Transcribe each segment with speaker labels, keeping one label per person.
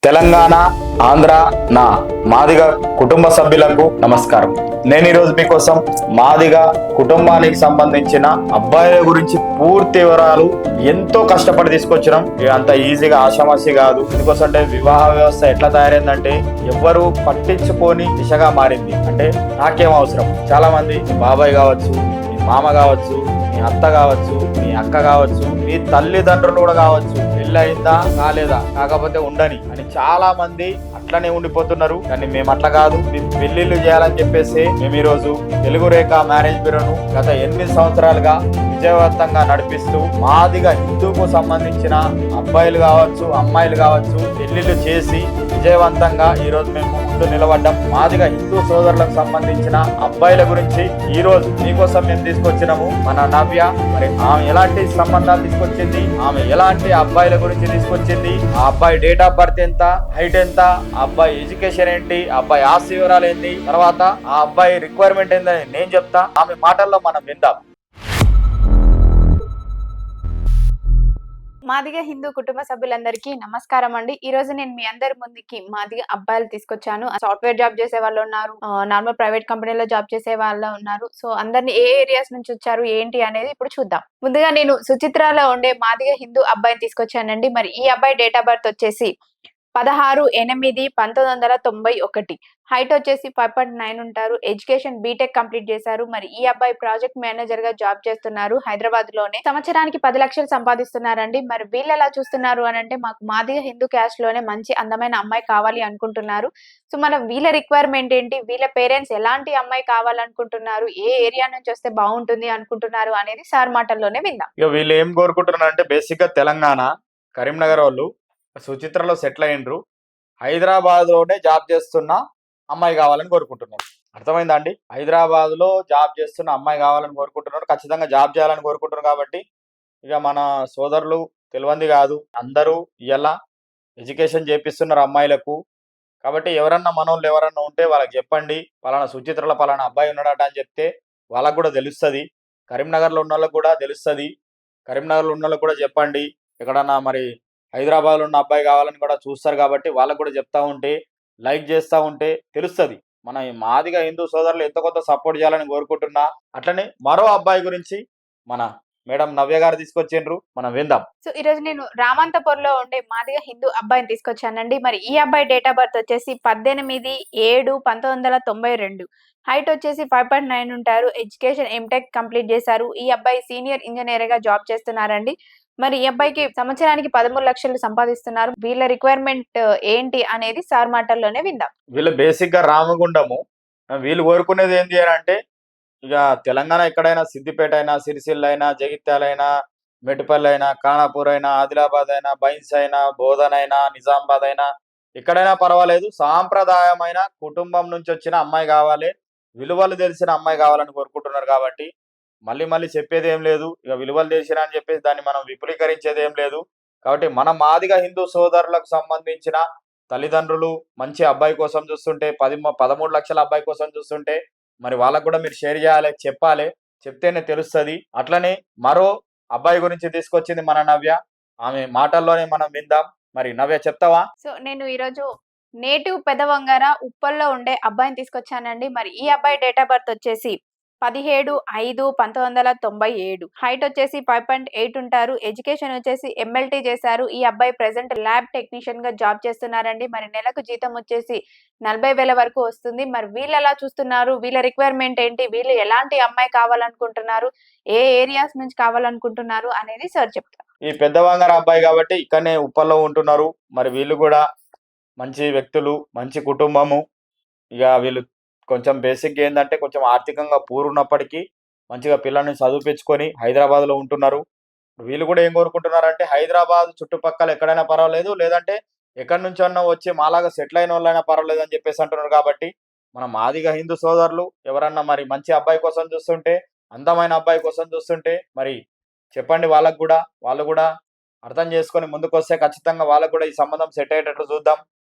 Speaker 1: తెలంగాణ, ఆంధ్ర, నా మాదిగ కుటుంబ సభ్యులకు నమస్కారం. నేను ఈరోజు మీకోసం మాదిగ కుటుంబానికి సంబంధించిన అబ్బాయిల గురించి పూర్తి వివరాలు ఎంతో కష్టపడి తీసుకొచ్చినాం. ఇక అంత ఈజీగా ఆషామాషి కాదు. ఎందుకోసంటే వివాహ వ్యవస్థ ఎట్లా తయారైందంటే ఎవ్వరు పట్టించుకొని దిశగా మారింది. అంటే నాకేం అవసరం, చాలా మంది బాబాయ్ కావచ్చు, మీ మామ కావచ్చు, మీ అత్త కావచ్చు, మీ అక్క కావచ్చు, మీ తల్లిదండ్రులు కూడా కావచ్చు, పెళ్ళి అయిందా కాలేదా, కాకపోతే ఉండని అని చాలా మంది అట్లనే ఉండిపోతున్నారు. కానీ మేము అట్లా కాదు. మేము పెళ్లిళ్ళు చేయాలని చెప్పేసి మేము ఈరోజు తెలుగు రేఖ మ్యారేజ్ బ్యూరోను గత 8 సంవత్సరాలుగా విజయవంతంగా నడిపిస్తూ మాదిగా హిందూకు సంబంధించిన అబ్బాయిలు కావచ్చు, అమ్మాయిలు కావచ్చు పెళ్లిళ్ళు చేసి విజయవంతంగా ఈ రోజు మేము ముందు నిలబడ్డాం. మాదిగా హిందూ సోదరులకు సంబంధించిన అబ్బాయిల గురించి ఈ రోజు మీకోసం మేము తీసుకొచ్చినాము. మన నవ్య మరి ఆమె ఎలాంటి సంబంధాలు తీసుకొచ్చింది, ఆమె ఎలాంటి అబ్బాయిల గురించి తీసుకొచ్చింది, ఆ అబ్బాయి డేట్ ఆఫ్ బర్త్ ఎంత, హైట్ ఎంత, ఆ అబ్బాయి ఎడ్యుకేషన్ ఏంటి, ఆ అబ్బాయి ఆస్తి వివరాలు ఏంటి, తర్వాత ఆ అబ్బాయి రిక్వైర్మెంట్ ఏందని నేను చెప్తా. ఆమె మాటల్లో మనం విందాం.
Speaker 2: మాదిగ హిందూ కుటుంబ సభ్యులందరికీ నమస్కారం అండి. ఈ రోజు నేను మీ అందరి ముందుకి మాదిగ అబ్బాయిలు తీసుకొచ్చాను. సాఫ్ట్వేర్ జాబ్ చేసే వాళ్ళు ఉన్నారు, నార్మల్ ప్రైవేట్ కంపెనీలో జాబ్ చేసే వాళ్ళు ఉన్నారు. సో అందరిని ఏ ఏరియాస్ నుంచి వచ్చారు ఏంటి అనేది ఇప్పుడు చూద్దాం. ముందుగా నేను సుచిత్రాలో ఉండే మాదిగ హిందూ అబ్బాయిని తీసుకొచ్చానండి. మరి ఈ అబ్బాయి డేట్ ఆఫ్ బర్త్ వచ్చేసి 16/8/1991. హైట్ వచ్చేసి 5.9 ఉంటారు. ఎడ్యుకేషన్ బీటెక్ కంప్లీట్ చేశారు. మరి ఈ అబ్బాయి ప్రాజెక్ట్ మేనేజర్ గా జాబ్ చేస్తున్నారు హైదరాబాద్ లోనే. సంవత్సరానికి 10 లక్షలు సంపాదిస్తున్నారండి. మరి వీళ్ళు ఎలా చూస్తున్నారు అని అంటే, మాకు మాదిగ హిందూ క్యాస్ట్ లోనే మంచి అందమైన అమ్మాయి కావాలి అనుకుంటున్నారు. సో మనం వీళ్ళ రిక్వైర్మెంట్ ఏంటి, వీళ్ళ పేరెంట్స్ ఎలాంటి అమ్మాయి కావాలనుకుంటున్నారు, ఏ ఏరియా నుంచి వస్తే బాగుంటుంది అనుకుంటున్నారు అనేది సార్ మాటల్లోనే విందాం.
Speaker 1: ఇక వీళ్ళు ఏం కోరుకుంటున్నారు అంటే బేసిక్ గా తెలంగాణ కరీంనగర్ వాళ్ళు సుచిత్రలో సెటిల్ అయ్యిండ్రు. హైదరాబాద్ లోనే జాబ్ చేస్తున్న అమ్మాయి కావాలని కోరుకుంటున్నారు. అర్థమైందా అండి? హైదరాబాద్ లో జాబ్ చేస్తున్న అమ్మాయి కావాలని కోరుకుంటున్నారు. ఖచ్చితంగా జాబ్ చేయాలని కోరుకుంటున్నారు. కాబట్టి ఇక మన సోదరులు తెలియంది కాదు, అందరూ ఇలా ఎడ్యుకేషన్ చేపిస్తున్నారు అమ్మాయిలకు. కాబట్టి ఎవరన్నా మనోళ్ళు ఎవరన్నా ఉంటే వాళ్ళకి చెప్పండి, పలానా సుచిత్రలో పలానా అబ్బాయి ఉన్నాడట అని చెప్తే వాళ్ళకు కూడా తెలుస్తుంది. కరీంనగర్లో ఉన్న వాళ్ళకు కూడా తెలుస్తుంది. కరీంనగర్లో ఉన్న వాళ్ళకు కూడా చెప్పండి. ఎక్కడన్నా మరి హైదరాబాద్లో ఉన్న అబ్బాయి కావాలని కూడా చూస్తారు. కాబట్టి వాళ్ళకు కూడా చెప్తా ఉంటే, లైక్ చేస్తూ ఉంటే తెలుస్తుంది. మన ఈ మాదిగా హిందూ సోదరులు ఎంతో కొంత సపోర్ట్ చేయాలని కోరుకుంటున్నా. అట్లనే మరో అబ్బాయి గురించి మన మేడం నవ్య గారు తీసుకొచ్చిండ్రు, మనం విందాం.
Speaker 2: సో ఈ రోజు నేను రామంతపూర్లో ఉండే మాదిగ హిందూ అబ్బాయిని తీసుకొచ్చానండి. మరి ఈ అబ్బాయి డేట్ ఆఫ్ బర్త్ వచ్చేసి 18/7/1992. హైట్ వచ్చేసి 5.9 ఉంటారు. ఎడ్యుకేషన్ ఎంటెక్ కంప్లీట్ చేశారు. ఈ అబ్బాయి సీనియర్ ఇంజనీర్ గా జాబ్ చేస్తున్నారండి. మరి ఈ అబ్బాయికి సంవత్సరానికి 13 లక్షలు సంపాదిస్తున్నారు. వీళ్ళ రిక్వైర్మెంట్ ఏంటి అనేది సార్ మాటల్లోనే విందాం.
Speaker 1: వీళ్ళు బేసిక్ గా రామగుండము. వీళ్ళు కోరుకునేది ఏంటి అని అంటే, ఇక తెలంగాణ ఎక్కడైనా సిద్దిపేట అయినా, సిరిసిల్ల అయినా, జగిత్యాల అయినా, మెట్పల్లి అయినా, ఖానాపూర్ అయినా, ఆదిలాబాద్ అయినా, బైన్స్ అయినా, బోధన్ అయినా, నిజామాబాద్ అయినా, ఎక్కడైనా పర్వాలేదు. సాంప్రదాయమైన కుటుంబం నుంచి వచ్చిన అమ్మాయి కావాలి, విలువలు తెలిసిన అమ్మాయి కావాలని కోరుకుంటున్నారు. కాబట్టి మళ్ళీ మళ్ళీ చెప్పేది ఏం లేదు. ఇక విలువలు తెలిసిన అని చెప్పేసి దాన్ని మనం విపులీకరించేది ఏం లేదు. కాబట్టి మన మాదిగా హిందూ సోదరులకు సంబంధించిన తల్లిదండ్రులు మంచి అబ్బాయి కోసం చూస్తుంటే, 13 లక్షల అబ్బాయి కోసం చూస్తుంటే, మరి వాళ్ళకు కూడా మీరు షేర్ చేయాలి, చెప్పాలి. చెప్తేనే తెలుస్తుంది. అట్లనే మరో అబ్బాయి గురించి తీసుకొచ్చింది మన నవ్య. ఆమె మాటల్లోనే మనం విందాం. మరి నవ్య చెప్తావా?
Speaker 2: సో నేను ఈరోజు నేటివ్ పెదవంగర ఉప్పల్లో ఉండే అబ్బాయిని తీసుకొచ్చానండి. మరి ఈ అబ్బాయి డేట్ ఆఫ్ బర్త్ వచ్చేసి 17/5/1997. హైట్ వచ్చేసి 5.8 ఉంటారు. ఎడ్యుకేషన్ వచ్చేసి ఎంఎల్టీ చేశారు. ఈ అబ్బాయి ప్రెసెంట్ ల్యాబ్ టెక్నీషియన్ గా జాబ్ చేస్తున్నారండి. మరి నెలకు జీతం వచ్చేసి 40,000 వరకు వస్తుంది. మరి వీళ్ళు ఎలా చూస్తున్నారు, వీళ్ళ రిక్వైర్మెంట్ ఏంటి, వీళ్ళు ఎలాంటి అమ్మాయి కావాలనుకుంటున్నారు, ఏ ఏరియాస్ నుంచి కావాలనుకుంటున్నారు అనేది సార్ చెప్తారు.
Speaker 1: ఈ పెద్ద వంగర అబ్బాయి కాబట్టి ఇక్కడనే ఉప్పల్లో ఉంటున్నారు. మరి వీళ్ళు కూడా మంచి వ్యక్తులు, మంచి కుటుంబము. ఇక వీళ్ళు కొంచెం బేసిక్గా ఏంటంటే కొంచెం ఆర్థికంగా పూర్ ఉన్నప్పటికీ మంచిగా పిల్లల్ని చదివిపించుకొని హైదరాబాద్లో ఉంటున్నారు. వీళ్ళు కూడా ఏం కోరుకుంటున్నారంటే హైదరాబాద్ చుట్టుపక్కల ఎక్కడైనా పర్వాలేదు, లేదంటే ఎక్కడి నుంచి అన్నా వచ్చి మాలాగా సెటిల్ అయిన వాళ్ళైనా పర్వాలేదు అని చెప్పేసి అంటున్నారు. కాబట్టి మన మాదిగా హిందూ సోదరులు ఎవరన్నా మరి మంచి అబ్బాయి కోసం చూస్తుంటే, అందమైన అబ్బాయి కోసం చూస్తుంటే మరి చెప్పండి వాళ్ళకు కూడా. వాళ్ళు కూడా అర్థం చేసుకొని ముందుకొస్తే ఖచ్చితంగా వాళ్ళకు కూడా ఈ సంబంధం సెట్ అయ్యేటట్లు చూద్దాం.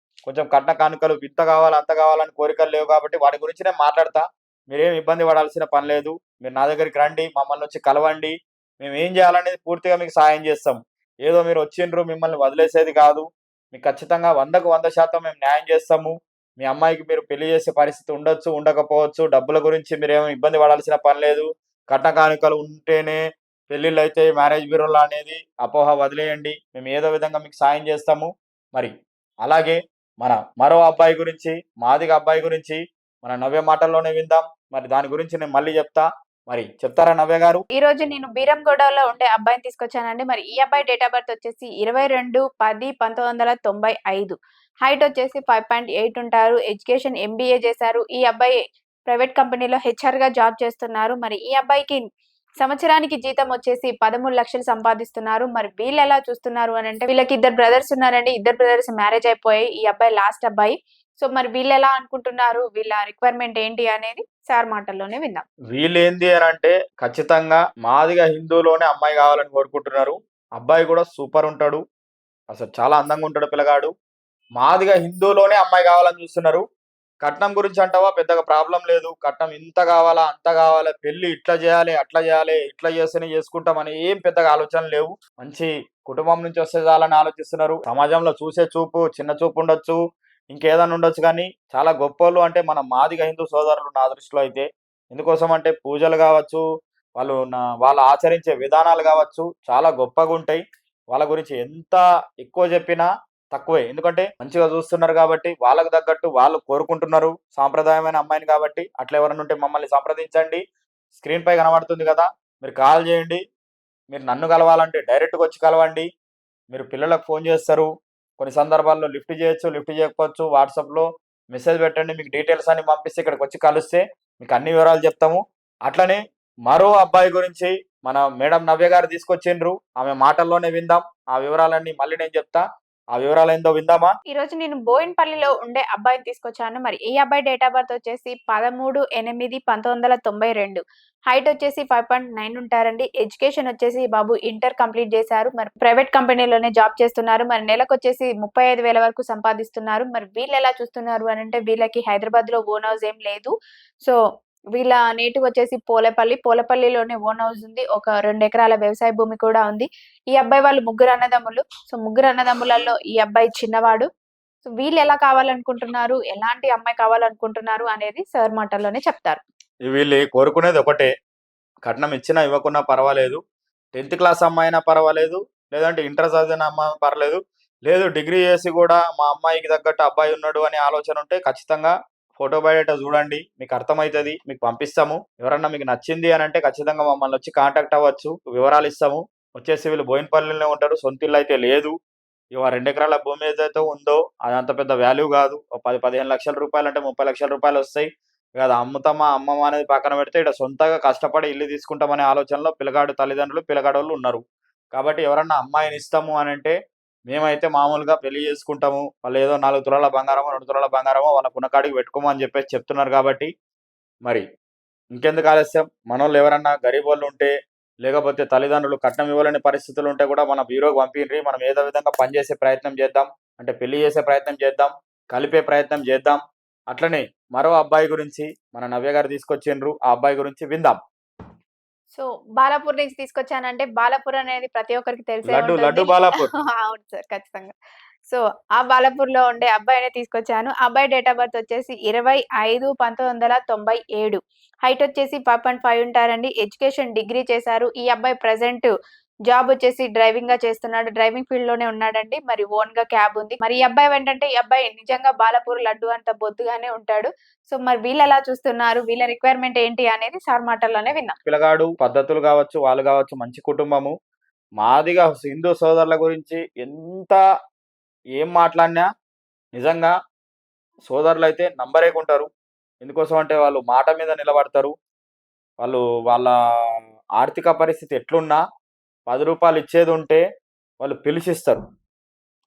Speaker 1: కొంచెం కట్న కానుకలు ఇంత కావాలి అంత కావాలని కోరికలు లేవు. కాబట్టి వాటి గురించి నేను మాట్లాడతా. మీరేం ఇబ్బంది పడాల్సిన పని లేదు. మీరు నా దగ్గరికి రండి, మమ్మల్ని వచ్చి కలవండి. మేము ఏం చేయాలనేది పూర్తిగా మీకు సాయం చేస్తాం. ఏదో మీరు వచ్చిండ్రు మిమ్మల్ని వదిలేసేది కాదు. మీకు ఖచ్చితంగా 100కు 100% మేము న్యాయం చేస్తాము. మీ అమ్మాయికి మీరు పెళ్లి చేసే పరిస్థితి ఉండొచ్చు, ఉండకపోవచ్చు. డబ్బుల గురించి మీరేమి ఇబ్బంది పడాల్సిన పని లేదు. కట్న కానుకలు ఉంటేనే పెళ్ళిళ్ళైతాయి, మ్యారేజ్ బ్యూరోలు అనేది అపోహ వదిలేయండి. మేము ఏదో విధంగా మీకు సాయం చేస్తాము. మరి అలాగే మన మరో అబ్బాయి గురించి, మాదిగ అబ్బాయి గురించి మన నవ్య మాటల్లోనే విందాం. మరి దాని గురించి నేను మళ్ళీ చెప్తా. మరి చెప్తారా నవ్య గారు?
Speaker 2: ఈ రోజు నేను బీరంగూడలో ఉండే అబ్బాయిని తీసుకొచ్చానండి. మరి ఈ అబ్బాయి డేట్ ఆఫ్ బర్త్ వచ్చేసి 22/10/1995. హైట్ వచ్చేసి 5.8 ఉంటారు. ఎడ్యుకేషన్ ఎంబీఏ చేశారు. ఈ అబ్బాయి ప్రైవేట్ కంపెనీలో హెచ్ఆర్‌గా జాబ్ చేస్తున్నారు. మరి ఈ అబ్బాయికి సంవత్సరానికి జీతం వచ్చేసి 13,00,000 సంపాదిస్తున్నారు. మరి వీళ్ళెలా చూస్తున్నారు అనంటే వీళ్ళకి ఇద్దరు బ్రదర్స్ ఉన్నారండి. ఇద్దరు బ్రదర్స్ మ్యారేజ్ అయిపోయాయి. ఈ అబ్బాయి లాస్ట్ అబ్బాయి. సో మరి వీళ్ళెలా అనుకుంటున్నారు? వీళ్ళ రిక్వైర్మెంట్ ఏంటి అనేది సార్ మాటల్లోనే విందాం.
Speaker 1: వీళ్ళేంది అనంటే ఖచ్చితంగా మాదిగా హిందువులోనే అమ్మాయి కావాలని కోరుకుంటున్నారు. అబ్బాయి కూడా సూపర్ ఉంటాడు. అసలు చాలా అందంగా ఉంటాడు పిల్లగాడు. మాదిగా హిందువులోనే అమ్మాయి కావాలని చూస్తున్నారు. కట్నం గురించి అంటావా పెద్దగా ప్రాబ్లమ్ లేదు. కట్నం ఇంత కావాలా, అంత కావాలా, పెళ్లి ఇట్లా చేయాలి, అట్లా చేయాలి, ఇట్లా చేస్తేనే చేసుకుంటామని ఏం పెద్దగా ఆలోచనలు లేవు. మంచి కుటుంబం నుంచి వస్తే చాలని ఆలోచిస్తున్నారు. సమాజంలో చూసే చూపు చిన్న చూపు ఉండొచ్చు, ఇంకేదైనా ఉండొచ్చు కానీ చాలా గొప్పోళ్ళు అంటే మన మాదిగ హిందూ సోదరులు నా దృష్టిలో అయితే. ఎందుకోసం అంటే పూజలు కావచ్చు, వాళ్ళు ఆచరించే విధానాలు కావచ్చు చాలా గొప్పగుంటాయి. వాళ్ళ గురించి ఎంత ఎక్కువ చెప్పినా తక్కువే. ఎందుకంటే మంచిగా చూస్తున్నారు కాబట్టి, వాళ్ళకి తగ్గట్టు వాళ్ళు కోరుకుంటున్నారు సాంప్రదాయమైన అమ్మాయిని కాబట్టి. అట్లా ఎవరైనా ఉంటే మమ్మల్ని సంప్రదించండి. స్క్రీన్ పై కనబడుతుంది కదా, మీరు కాల్ చేయండి. మీరు నన్ను కలవాలంటే డైరెక్ట్‌గా వచ్చి కలవండి. మీరు పిల్లలకు ఫోన్ చేస్తారు. కొన్ని సందర్భాల్లో లిఫ్ట్ చేయొచ్చు, లిఫ్ట్ చేయకపోవచ్చు. వాట్సాప్‌లో మెసేజ్ పెట్టండి. మీకు డీటెయిల్స్ అన్ని పంపిస్తే ఇక్కడికొచ్చి కలిస్తే మీకు అన్ని వివరాలు చెప్తాము. అట్లనే మరో అబ్బాయి గురించి మన మేడం నవ్య గారు తీసుకొచ్చిండ్రు. ఆమె మాటల్లోనే విందాం. ఆ వివరాలన్నీ మళ్ళీ నేను చెప్తా. ఆ వివరాలేందో విందామా?
Speaker 2: ఈ రోజు నేను బోయిన్పల్లిలో ఉండే అబ్బాయిని తీసుకొచ్చాను. మరి ఈ అబ్బాయి డేట్ ఆఫ్ బర్త్ వచ్చేసి 13/8/1992. హైట్ వచ్చేసి 5.9 ఉంటారండి. ఎడ్యుకేషన్ వచ్చేసి బాబు ఇంటర్ కంప్లీట్ చేశారు. మరి ప్రైవేట్ కంపెనీలోనే జాబ్ చేస్తున్నారు. మరి నెలకొచ్చేసి 35,000 వరకు సంపాదిస్తున్నారు. మరి వీళ్ళెలా చూస్తున్నారు అనంటే వీళ్ళకి హైదరాబాద్‌లో ఓన్ హౌస్ ఏం లేదు. సో వీళ్ళ నేటివ్ వచ్చేసి పోలేపల్లి. పోలేపల్లిలోనే ఓన్ హౌస్ ఉంది. ఒక 2 ఎకరాల వ్యవసాయ భూమి కూడా ఉంది. ఈ అబ్బాయి వాళ్ళు ముగ్గురు అన్నదమ్ములు. సో ముగ్గురు అన్నదమ్ములలో ఈ అబ్బాయి చిన్నవాడు. సో వీళ్ళెలా కావాలనుకుంటున్నారు? ఎలాంటి అమ్మాయి కావాలనుకుంటున్నారు అనేది సార్ మాటల్లోనే చెప్తారు.
Speaker 1: వీళ్ళు కోరుకునేది ఒకటే. కట్నం ఇచ్చినా ఇవ్వకున్నా పర్వాలేదు. 10థ్ క్లాస్ అమ్మాయైనా పర్వాలేదు. లేదంటే ఇంటర్ చదివిన అమ్మాయి పర్లేదు. లేదు డిగ్రీ చేసి కూడా మా అమ్మాయికి తగ్గట్టు అబ్బాయి ఉన్నాడు అనే ఆలోచన ఉంటే ఖచ్చితంగా ఫోటో బయోడేటా చూడండి. మీకు అర్థమైతది. మీకు పంపిస్తాము. ఎవరన్నా మీకు నచ్చింది అనంటే ఖచ్చితంగా మమ్మల్ని వచ్చి కాంటాక్ట్ అవ్వచ్చు. వివరాలు ఇస్తాము. వచ్చేసి వీళ్ళు బోయినపల్లిలోనే ఉంటారు. సొంత ఇల్లు అయితే లేదు. ఇగ 2 ఎకరాల భూమి ఏదైతే ఉందో అది అంత పెద్ద వాల్యూ కాదు. ఓ 10, 15 లక్షల రూపాయలంటే 30 లక్షల రూపాయలొస్తాయి. ఇగ అది అమ్ముతామా, అమ్మమా అనేది పక్కన పెడితే ఈడ సొంతగా కష్టపడి ఇల్లు తీసుకుంటామనే ఆలోచనలో పిల్లగాడు తల్లిదండ్రులు, పిల్లగాడోళ్ళు ఉన్నారు. కాబట్టి ఎవరన్నా అమ్మాయినిస్తాము అనంటే మేమైతే మామూలుగా పెళ్లి చేసుకుంటాము. వాళ్ళేదో 4 తులాల బంగారమో, 2 తులాల బంగారమో వాళ్ళకున్న కాడికి పెట్టుకోమని చెప్పేసి చెప్తున్నారు కాబట్టి మరి ఇంకెందుకు ఆలస్యం? మనోళ్ళు ఎవరన్నా గరీబోళ్ళుంటే, లేకపోతే తల్లిదండ్రులు కట్నం ఇవ్వలేని పరిస్థితులుంటే కూడా మన బ్యూరోకి పంపియండ్రి. మనం ఏదో విధంగా పని చేసే ప్రయత్నం చేద్దాం. అంటే పెళ్లి చేసే ప్రయత్నం చేద్దాం. కలిపే ప్రయత్నం చేద్దాం. అట్లనే మరో అబ్బాయి గురించి మన నవ్య గారు తీసుకొచ్చిండ్రు. ఆ అబ్బాయి గురించి విందాం.
Speaker 2: సో బాలాపూర్ నుంచి తీసుకొచ్చానంటే బాలాపూర్ అనేది ప్రతి ఒక్కరికి తెలిసే
Speaker 1: లడ్డు
Speaker 2: ఉంటుంది.
Speaker 1: బాలాపూర్.
Speaker 2: అవును సార్. ఖచ్చితంగా. సో ఆ బాలాపూర్‌లో ఉండే అబ్బాయినే తీసుకొచ్చాను. అబ్బాయి డేట్ ఆఫ్ బర్త్ వచ్చేసి 25/1997. హైట్ వచ్చేసి 5.5 ఉంటారండి. ఎడ్యుకేషన్ డిగ్రీ చేశారు. ఈ అబ్బాయి ప్రెజెంట్ జాబ్ వచ్చేసి డ్రైవింగ్‌గా చేస్తున్నాడు. డ్రైవింగ్ ఫీల్డ్‌లోనే ఉన్నాడండి. మరి ఓన్‌గా క్యాబ్ ఉంది. మరి ఈ అబ్బాయి ఏంటంటే ఈ అబ్బాయి నిజంగా బాలాపూర్ లడ్డు అంత బొద్దుగానే ఉంటాడు. సో మరి వీళ్ళెలా చూస్తున్నారు? వీళ్ళ రిక్వైర్మెంట్ ఏంటి అనేది సార్ మాటల్లోనే విందాం.
Speaker 1: పిల్లగాడు పద్ధతులు కావచ్చు, వాళ్ళు కావచ్చు మంచి కుటుంబము. మాదిగా హిందూ సోదరుల గురించి ఎంత ఏం మాట్లాడినా నిజంగా సోదరులైతే నంబరేగుంటారు. ఎందుకోసం అంటే వాళ్ళు మాట మీద నిలబడతారు. వాళ్ళు వాళ్ళ ఆర్థిక పరిస్థితి ఎట్లున్నా రూ. 10 ఇచ్చేదుంటే వాళ్ళు పిలిచిస్తారు.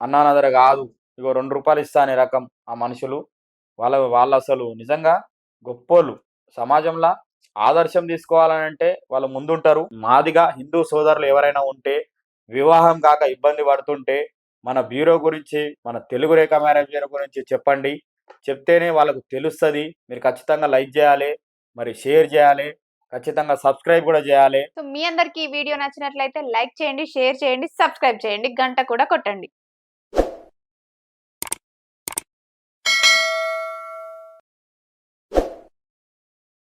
Speaker 1: అన్నా నా దగ్గర గాదు. ఇగో రూ. 2 ఇస్తా అనే రకం ఆ మనుషులు. వాళ్ళసలు నిజంగా గొప్పోళ్ళు. సమాజంలా ఆదర్శం తీసుకోవాలనంటే వాళ్ళు ముందుంటారు. మాదిగా హిందూ సోదరులు ఎవరైనా ఉంటే, వివాహం కాక ఇబ్బంది పడుతుంటే, మన బ్యూరో గురించి, మన తెలుగు రేఖ మ్యారేజ్ బ్యూరో గురించి చెప్పండి. చెప్తేనే వాళ్ళకు తెలుస్తది. మీరు ఖచ్చితంగా లైక్ జేయాలే, మరి షేర్ జేయాలే, ఖచ్చితంగా సబ్స్క్రైబ్ గూడా జేయాలే.
Speaker 2: సో మీ అందరికి ఈ వీడియో నచ్చినట్లయితే లైక్ చేయండి, షేర్ చేయండి, సబ్స్క్రైబ్ చేయండి. గంట కూడా కొట్టండి.